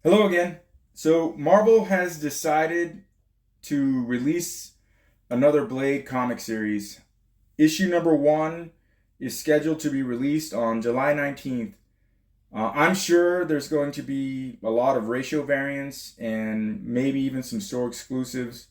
Hello again. So, Marvel has decided to release another Blade comic series. Issue number one is scheduled to be released on July 19th. I'm sure there's going to be a lot of ratio variants and maybe even some store exclusives,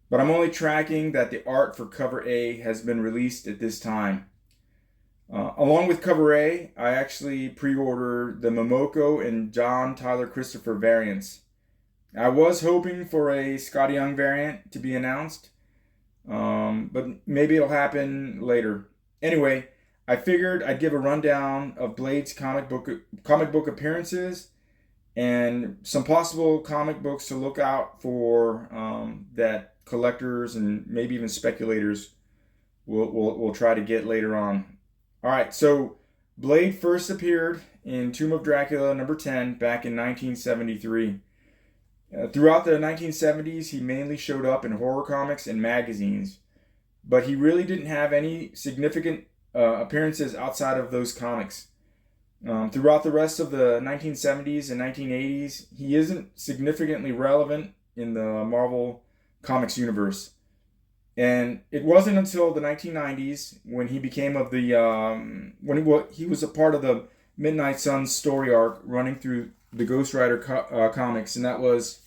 but I'm only tracking that the art for cover A has been released at this time. Along with cover A, I actually pre-ordered the Momoko and John Tyler Christopher variants. I was hoping for a Scotty Young variant to be announced, but maybe it'll happen later. Anyway, I figured I'd give a rundown of Blade's comic book appearances and some possible comic books to look out for that collectors and maybe even speculators will try to get later on. All right, so Blade first appeared in Tomb of Dracula number 10 back in 1973. Throughout the 1970s, he mainly showed up in horror comics and magazines, but he really didn't have any significant appearances outside of those comics. Throughout the rest of the 1970s and 1980s, he isn't significantly relevant in the Marvel Comics universe. And it wasn't until the 1990s when he became he was a part of the Midnight Suns story arc running through the Ghost Rider comics, and that was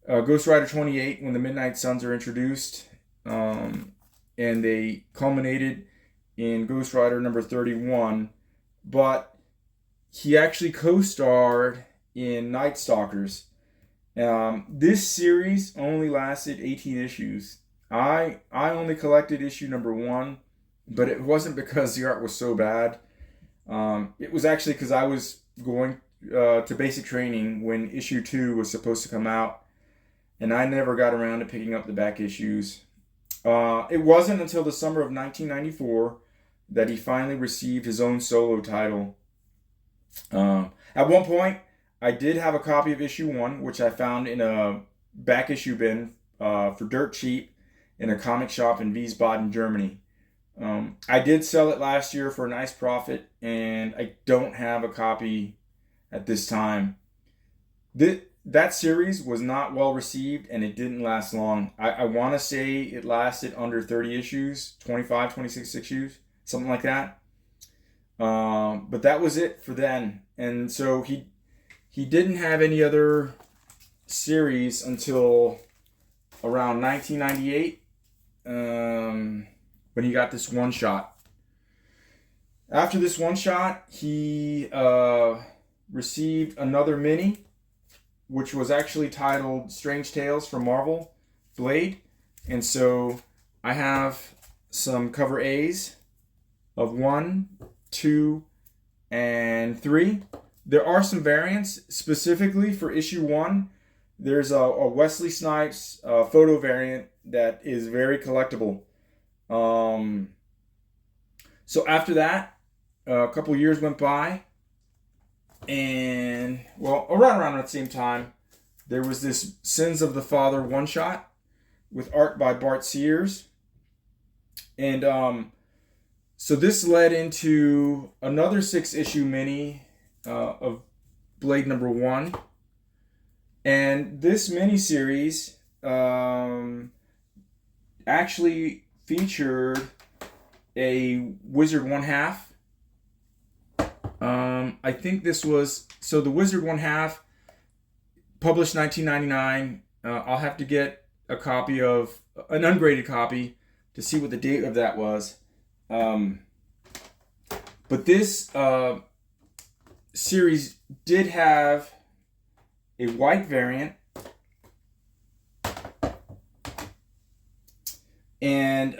Ghost Rider 28 when the Midnight Suns are introduced, and they culminated in Ghost Rider number 31. But he actually co-starred in Night Stalkers. This series only lasted 18 issues. I only collected issue number one, but it wasn't because the art was so bad. It was actually because I was going to basic training when issue two was supposed to come out, and I never got around to picking up the back issues. It wasn't until the summer of 1994 that he finally received his own solo title. At one point, I did have a copy of issue one, which I found in a back issue bin for dirt cheap in a comic shop in Wiesbaden, Germany. I did sell it last year for a nice profit, and I don't have a copy at this time. That series was not well received, and it didn't last long. I want to say it lasted under 30 issues, 25, 26 issues, something like that. But that was it for then. And so he didn't have any other series until around 1998, when he got this one shot. After this one shot, he received another mini, which was actually titled Strange Tales from Marvel Blade. And so I have some cover A's of 1, 2, and 3. There are some variants specifically for issue 1. There's a Wesley Snipes photo variant that is very collectible. So after that, a couple years went by, and well, around the same time, there was this Sins of the Father one shot with art by Bart Sears, and so this led into another 6-issue mini of Blade number 1. And this miniseries actually featured a Wizard 1/2. I think this was... So the Wizard 1/2, published 1999. I'll have to get a copy of... an ungraded copy to see what the date of that was. But this series did have a white variant, and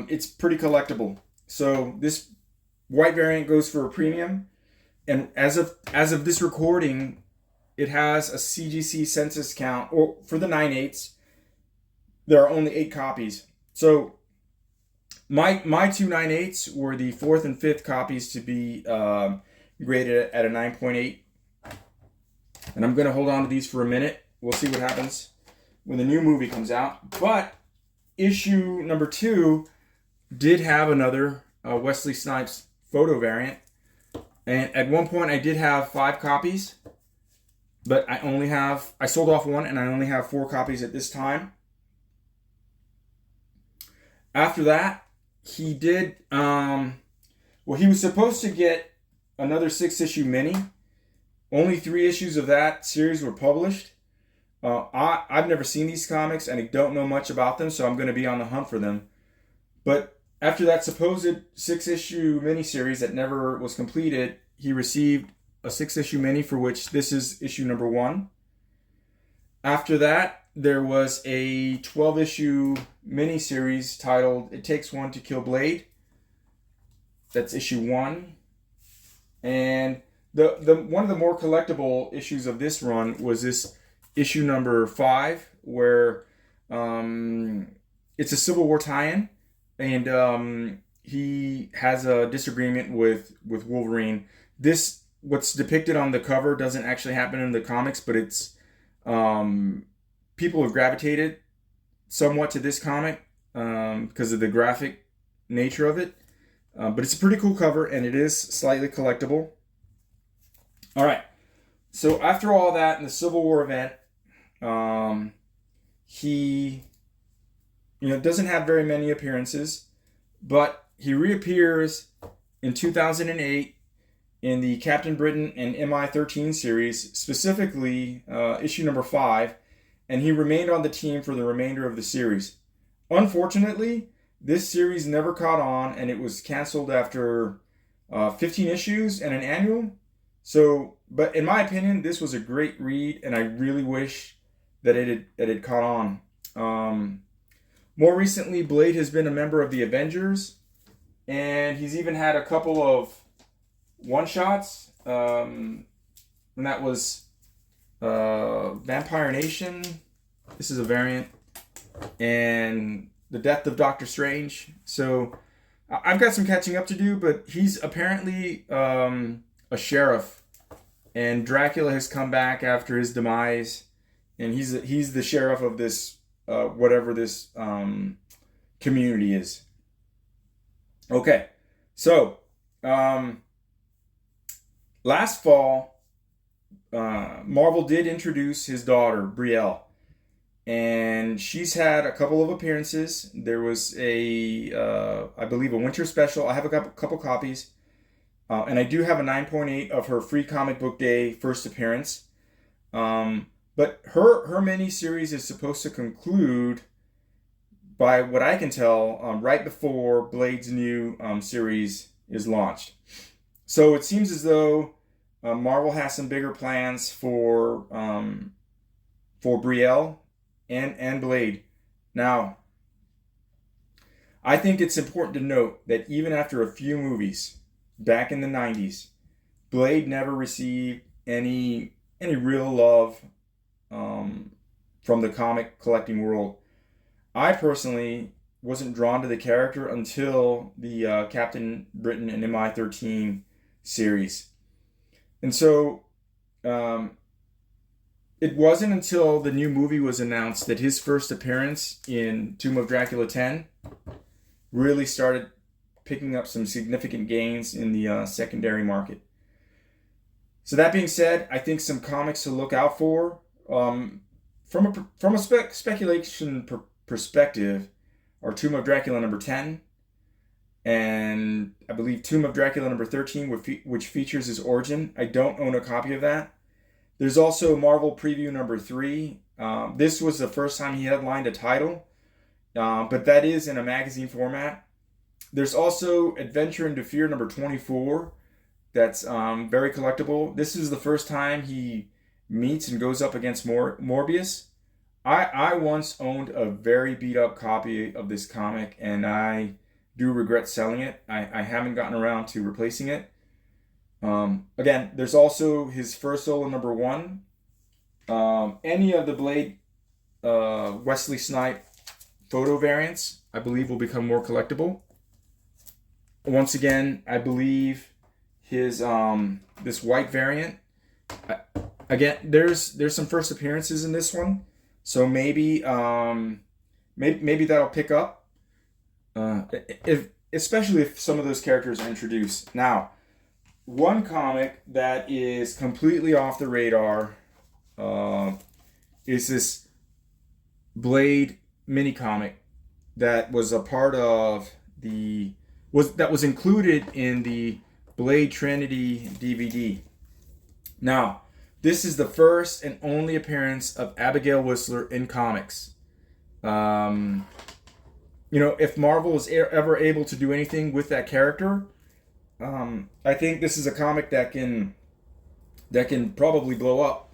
it's pretty collectible. So this white variant goes for a premium, and as of this recording, it has a CGC census count, or for the 9/8, there are only 8 copies. So my 2 9/8 were the 4th and 5th copies to be graded at a 9.8. And I'm going to hold on to these for a minute. We'll see what happens when the new movie comes out. But issue number 2 did have another Wesley Snipes photo variant. And at one point I did have 5 copies. but I sold off one and I only have 4 copies at this time. After that, he did, well, he was supposed to get another 6-issue mini. Only 3 issues of that series were published. I've never seen these comics and I don't know much about them, so I'm going to be on the hunt for them. But after that supposed 6-issue miniseries that never was completed, he received a 6-issue mini, for which this is issue number 1. After that, there was a 12-issue miniseries titled "It Takes One to Kill Blade." That's issue 1. And the one of the more collectible issues of this run was this issue number 5, where it's a Civil War tie-in, and he has a disagreement with Wolverine. This, what's depicted on the cover, doesn't actually happen in the comics, but it's people have gravitated somewhat to this comic because of the graphic nature of it. But it's a pretty cool cover, and it is slightly collectible. All right. So after all that in the Civil War event, he doesn't have very many appearances, but he reappears in 2008 in the Captain Britain and MI-13 series, specifically issue number 5, and he remained on the team for the remainder of the series. Unfortunately, this series never caught on, and it was canceled after 15 issues and an annual. So, but in my opinion, this was a great read, and I really wish that it had caught on. More recently, Blade has been a member of the Avengers, and he's even had a couple of one-shots, and that was Vampire Nation. This is a variant, and The Death of Doctor Strange. So I've got some catching up to do, but he's apparently a sheriff, and Dracula has come back after his demise, and he's the sheriff of this whatever this community is. Okay, so last fall, Marvel did introduce his daughter, Brielle, and she's had a couple of appearances. There was I believe, a winter special. I have a couple copies, and I do have a 9.8 of her free comic book day first appearance. But her mini series is supposed to conclude, by what I can tell, right before Blade's new series is launched. So it seems as though Marvel has some bigger plans for Brielle and Blade. Now, I think it's important to note that even after a few movies back in the 90s, Blade never received any real love from the comic collecting world. I personally wasn't drawn to the character until the Captain Britain and MI-13 series. And so it wasn't until the new movie was announced that his first appearance in Tomb of Dracula 10 really started picking up some significant gains in the secondary market. So that being said, I think some comics to look out for from a speculation perspective are Tomb of Dracula number 10, and I believe Tomb of Dracula number 13, which features his origin. I don't own a copy of that. There's also Marvel Preview number 3. This was the first time he headlined a title, but that is in a magazine format. There's also Adventure into Fear number 24. That's very collectible. This is the first time he meets and goes up against Morbius. I once owned a very beat up copy of this comic, and I do regret selling it. I haven't gotten around to replacing it. Again, there's also his first solo number 1. Any of the Blade Wesley Snipes photo variants, I believe, will become more collectible. Once again, I believe his this white variant. Again, there's some first appearances in this one, so maybe that'll pick up. Especially if some of those characters are introduced. Now, one comic that is completely off the radar is this Blade mini comic that was a part of that was included in the Blade Trinity DVD. Now, this is the first and only appearance of Abigail Whistler in comics. If Marvel is ever able to do anything with that character, I think this is a comic that can probably blow up.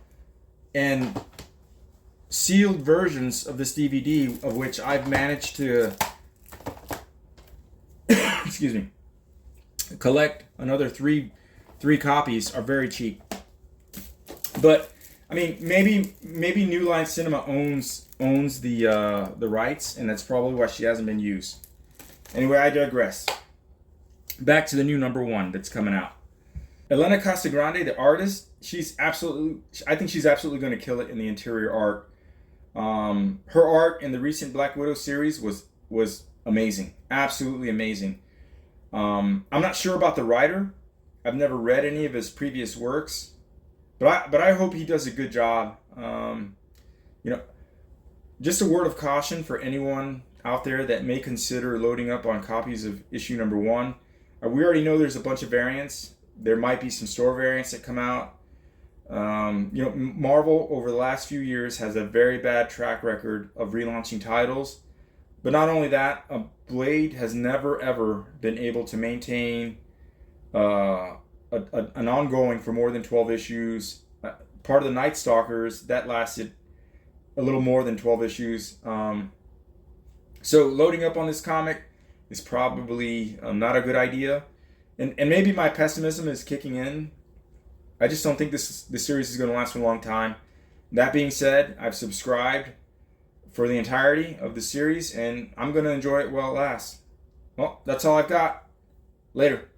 And sealed versions of this DVD, of which I've managed to excuse me, collect another three copies, are very cheap. But I mean, maybe New Line Cinema owns the rights, and that's probably why she hasn't been used. Anyway, I digress. Back to the new number 1 that's coming out. Elena Casagrande, the artist, I think she's absolutely going to kill it in the interior art. Her art in the recent Black Widow series was amazing, absolutely amazing. I'm not sure about the writer. I've never read any of his previous works, but I hope he does a good job. Just a word of caution for anyone out there that may consider loading up on copies of issue number 1. We already know there's a bunch of variants. There might be some store variants that come out. Marvel over the last few years has a very bad track record of relaunching titles. But not only that, Blade has never ever been able to maintain an ongoing for more than 12 issues. Part of the Night Stalkers, that lasted a little more than 12 issues. So loading up on this comic is probably not a good idea. And maybe my pessimism is kicking in. I just don't think this series is going to last for a long time. That being said, I've subscribed for the entirety of the series, and I'm going to enjoy it while it lasts. Well, that's all I've got. Later.